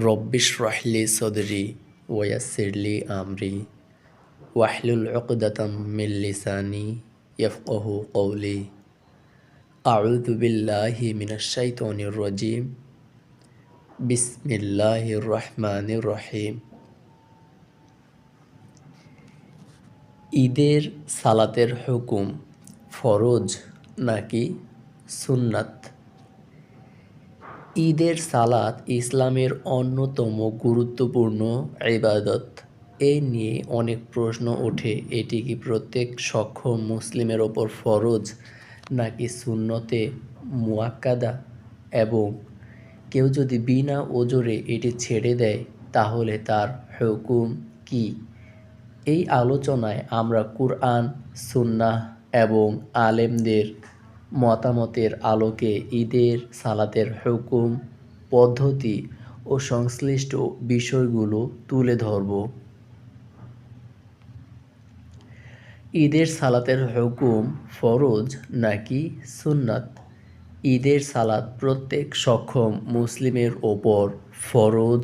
রব্বিশরাহলি সদরি ওয়াইয়াসসিরলি আমরি ওয়াহলুল উকদাতাম মিন লিসানি ইয়াফকাহু কওলি। আউযু বিল্লাহি মিনাশ শাইতানির রাজিম। বিসমিল্লাহির রহমানির রহিম। ঈদের সালাতের হুকুম ফরজ নাকি সুন্নাত? ঈদের সালাত ইসলামের অন্যতম গুরুত্বপূর্ণ ইবাদত। এ নিয়ে অনেক প্রশ্ন ওঠে, এটি কি প্রত্যেক সক্ষম মুসলিমের ওপর ফরজ নাকি সুন্নতে মুয়াক্কাদা, এবং কেউ যদি বিনা ওজরে এটি ছেড়ে দেয় তাহলে তার হুকুম কি? এই আলোচনায় আমরা কুরআন, সুন্নাহ এবং আলেমদের মতামতের আলোকে ঈদের সালাতের হুকুম, পদ্ধতি ও সংশ্লিষ্ট বিষয়গুলো তুলে ধরব। ঈদের সালাতের হুকুম ফরজ নাকি সুন্নাত? ঈদের সালাত প্রত্যেক সক্ষম মুসলিমের ওপর ফরজ,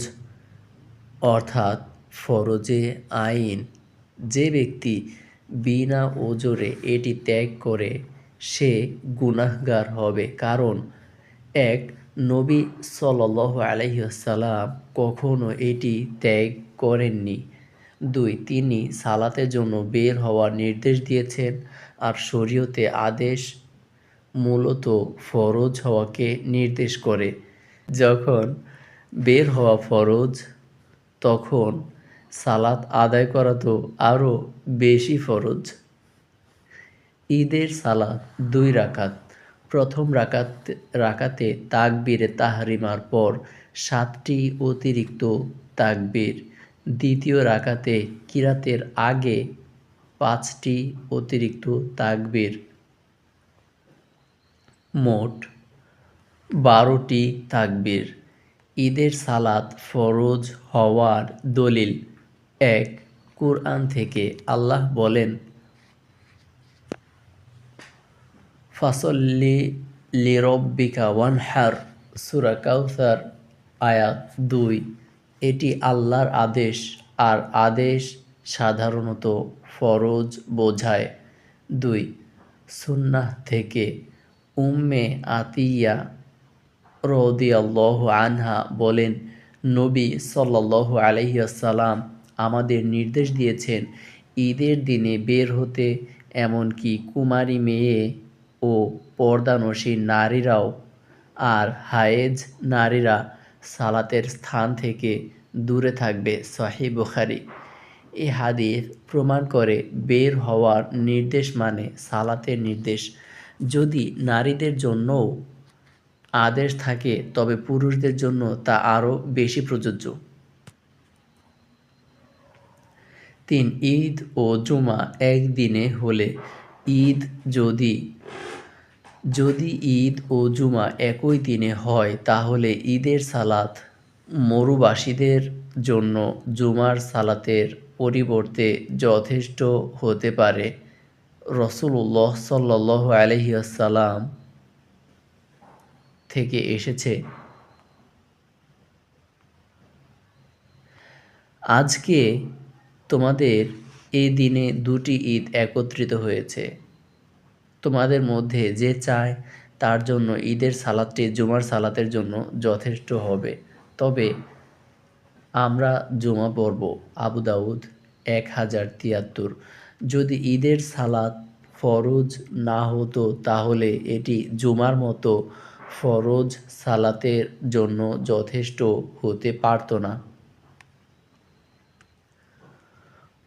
অর্থাৎ ফরজে আইন। যে ব্যক্তি বিনা ওজরে এটি ত্যাগ করে সে গুনাহগার হবে, কারণ এক, নবী সাল্লাল্লাহু আলাইহি ওয়াসাল্লাম কখনো এটি ত্যাগ করেননি। দুই, তিনি সালাতের জন্য বের হওয়ার নির্দেশ দিয়েছেন, আর শরীয়তে আদেশ মূলত ফরজ হওয়াকে নির্দেশ করে। যখন বের হওয়া ফরজ, তখন সালাত আদায় করা তো আরও বেশি ফরজ। ঈদের সালাত 2 রাকাত। প্রথম রাকাতে তাকবীরে তাহরিমার পর 7টি অতিরিক্ত তাকবীর, দ্বিতীয় রাকাতে কিরাতের আগে 5টি অতিরিক্ত তাকবীর, মোট 12টি তাকবীর। ঈদের সালাত ফরজ হওয়ার দলিল: 1, কুরআন থেকে আল্লাহ বলেন, ফাসল্লি লিরব্বিকা ওয়ানহার, সূরা কাউসার আয়াত 2। এটি আল্লাহর আদেশ, আর আদেশ সাধারণত ফরজ বোঝায়। 2, সুন্নাহ থেকে উম্মে আতিয়া রাদিয়াল্লাহু আনহা বলেন, নবী সাল্লাল্লাহু আলাইহি ওয়াসাল্লাম আমাদের নির্দেশ দিয়েছেন ঈদের দিনে বের হতে, এমনকি কুমারী মেয়ে ও পর্দানসীন নারীরাও, আর হায়েজ নারীরা সালাতের স্থান থেকে দূরে থাকবে। সহিহ বুখারী। এই হাদিস প্রমাণ করে বের হওয়ার নির্দেশ মানে সালাতের নির্দেশ। যদি নারীদের জন্যও আদেশ থাকে তবে পুরুষদের জন্য তা আরও বেশি প্রযোজ্য। 3, ঈদ ও জুমা একদিনে হলে ঈদ যদি ঈদ ও জুমা একই দিনে হয় তাহলে ঈদের সালাত মরুবাসীদের জন্য জুমার সালাতের পরিবর্তে যথেষ্ট হতে পারে। রাসূলুল্লাহ সাল্লাল্লাহু আলাইহি ওয়াসাল্লাম থেকে এসেছে, আজকে তোমাদের এই দিনে 2টি ঈদ একত্রিত হয়েছে। তোমাদের মধ্যে যে চায় তার জন্য ঈদের সালাতটি জুমার সালাতের জন্য যথেষ্ট হবে। তবে আমরা জুমা পড়ব। আবু দাউদ 1073। যদি ঈদের সালাত ফরজ না হতো তাহলে এটি জুমার মতো ফরজ সালাতের জন্য যথেষ্ট হতে পারত না।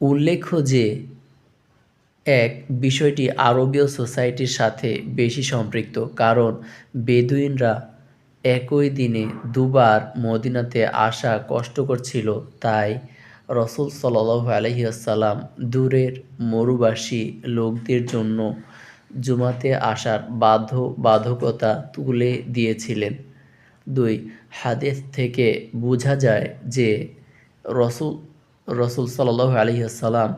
উল্লেখ্য যে বিষয়টি আরবীয় সোসাইটির সাথে বেশি সম্পৃক্ত, কারণ বেদুইনরা একই দিনে দুবার মদিনাতে আসা কষ্টকর ছিল। তাই রাসূল সাল্লাল্লাহু আলাইহি ওয়াসাল্লাম দূরের মরুবাসী লোকদের জন্য জুমাতে আসার বাধ্যবাধকতা তুলে দিয়েছিলেন। 2, হাদিস থেকে বোঝা যায় যে রাসূল সাল্লাল্লাহু আলাইহি ওয়াসাল্লাম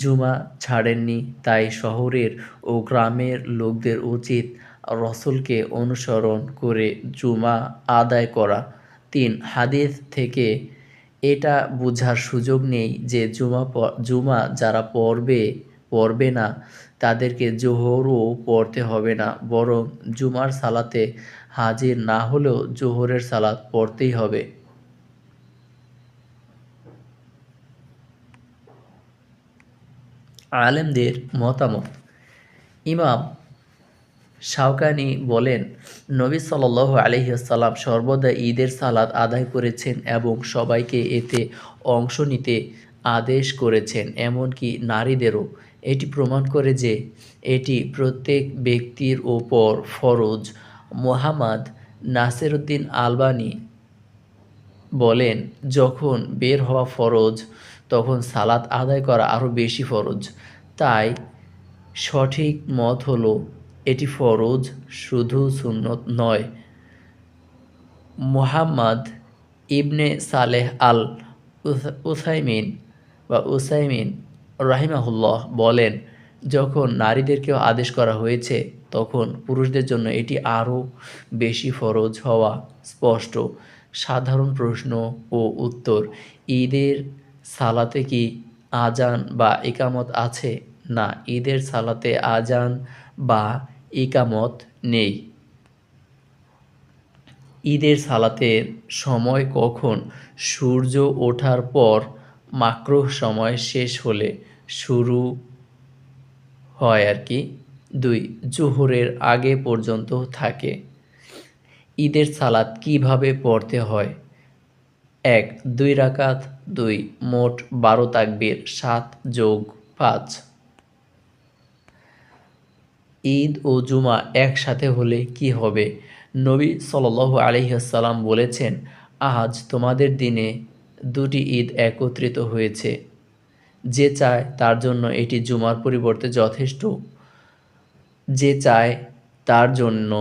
জুমা ছাড়েননি। তাই শহরের ও গ্রামের লোকদের উচিত রাসূলকে অনুসরণ করে জুমা আদায় করা। 3 হাদিস থেকে এটা বোঝার সুযোগ নেই যে জুমা যারা পড়বে না তাদেরকে জোহরও পড়তে হবে না, বরং জুমার সালাতে হাজির না হলেও জোহরের সালাত পড়তেই হবে। আলেমদের মতামত। ইমাম শাওকানি বলেন, নবী সাল্লাল্লাহু আলাইহি ওয়াসাল্লাম সর্বদা ঈদের সালাত আদায় করেছেন এবং সবাইকে এতে অংশ নিতে আদেশ করেছেন, এমনকি নারীদেরও। এটি প্রমাণ করে যে এটি প্রত্যেক ব্যক্তির ওপর ফরজ। মুহাম্মদ নাসিরউদ্দিন আলবানী বলেন, যখন বের হওয়া ফরজ তখন সালাত আদায় করা আরও বেশি ফরজ। তাই সঠিক মত হলো এটি ফরজ, শুধু সুন্নত নয়। মুহাম্মদ ইবনে সালেহ আল উসাইমিন রাহিমাহুল্লাহ বলেন, যখন নারীদেরকেও আদেশ করা হয়েছে তখন পুরুষদের জন্য এটি আরও বেশি ফরজ হওয়া স্পষ্ট। সাধারণ প্রশ্ন ও উত্তর। ঈদের সালাতে কি আজান বা ইকামত আছে? না, ঈদের সালাতে আজান বা ইকামত নেই। ঈদের সালাতের সময় কখন? সূর্য ওঠার পর মাকরুহ সময় শেষ হলে শুরু হয় আর কি। 2 জোহরের আগে পর্যন্ত থাকে। ঈদের সালাত কিভাবে পড়তে হয়? 1 2 রাকাত, 2 মোট 12 তাকবীর, 7 + 5। ঈদ ও জুমা একসাথে হলে কি হবে? নবী সাল্লাল্লাহু আলাইহি ওয়াসাল্লাম বলেছেন, আজ তোমাদের দিনে দুটি ঈদ একত্রিত হয়েছে। যে চায় তার জন্য এটি জুমার পরিবর্তে যথেষ্ট। যে চায় তার জন্য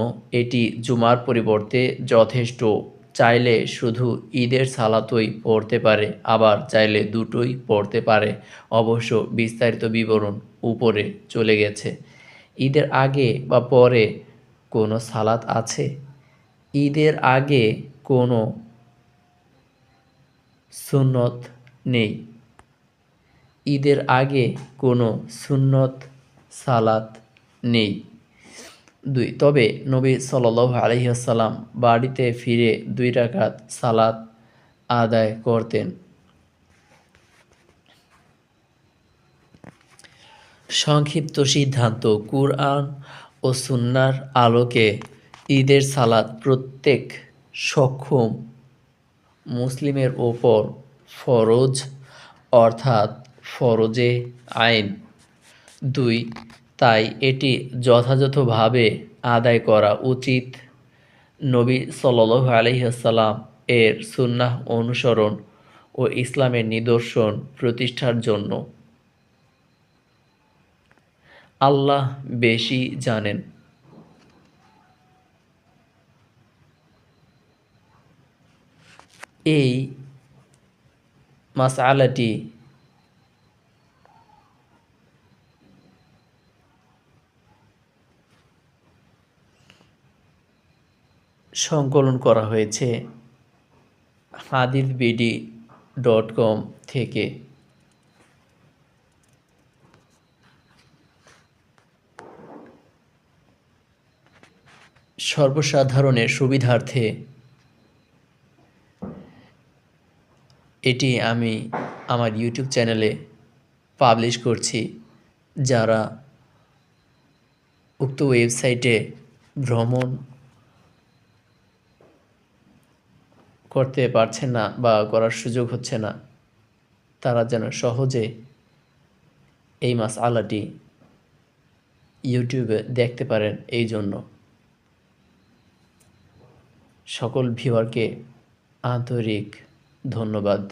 এটি জুমার পরিবর্তে যথেষ্ট। চাইলে শুধু ঈদের সালাতই পড়তে পারে, আবার চাইলে দুটোই পড়তে পারে। অবশ্য বিস্তারিত বিবরণ উপরে চলে গেছে। ঈদের আগে বা পরে কোনো সালাত আছে? ঈদের আগে কোনো সুন্নত নেই। ঈদের আগে কোনো সুন্নত সালাত নেই। 2 তবে নবী সাল্লাল্লাহু আলাইহি ওয়াসাল্লাম বাড়িতে ফিরে 2 রাকাত সালাত আদায় করতেন। সংক্ষিপ্ত সিদ্ধান্ত। কুরআন ও সুন্নাহর আলোকে ঈদের সালাত প্রত্যেক সক্ষম মুসলিমের ওপর ফরজ, অর্থাৎ ফরজে আইন। 2 তাই এটি যথাযথভাবে আদায় করা উচিত। নবী সাল্লাল্লাহু আলাইহি ওয়াসাল্লাম এর সুন্নাহ অনুসরণ ও ইসলামের নিদর্শন প্রতিষ্ঠার জন্য। আল্লাহ বেশি জানেন। এই মাসআলাটি সংকলন করা হয়েছে hadithbd.com থেকে। সর্বসাধারণের সুবিধার্থে এটি আমি আমার ইউটিউব চ্যানেলে পাবলিশ করছি। যারা উক্ত ওয়েবসাইটে ভ্রমণ করতে পারছেন না বা করার সুযোগ হচ্ছে না, তারা যেন সহজে এই মাসআলাটি ইউটিউবে দেখতে পারেন, এই জন্য সকল ভিউয়ারকে আন্তরিক ধন্যবাদ।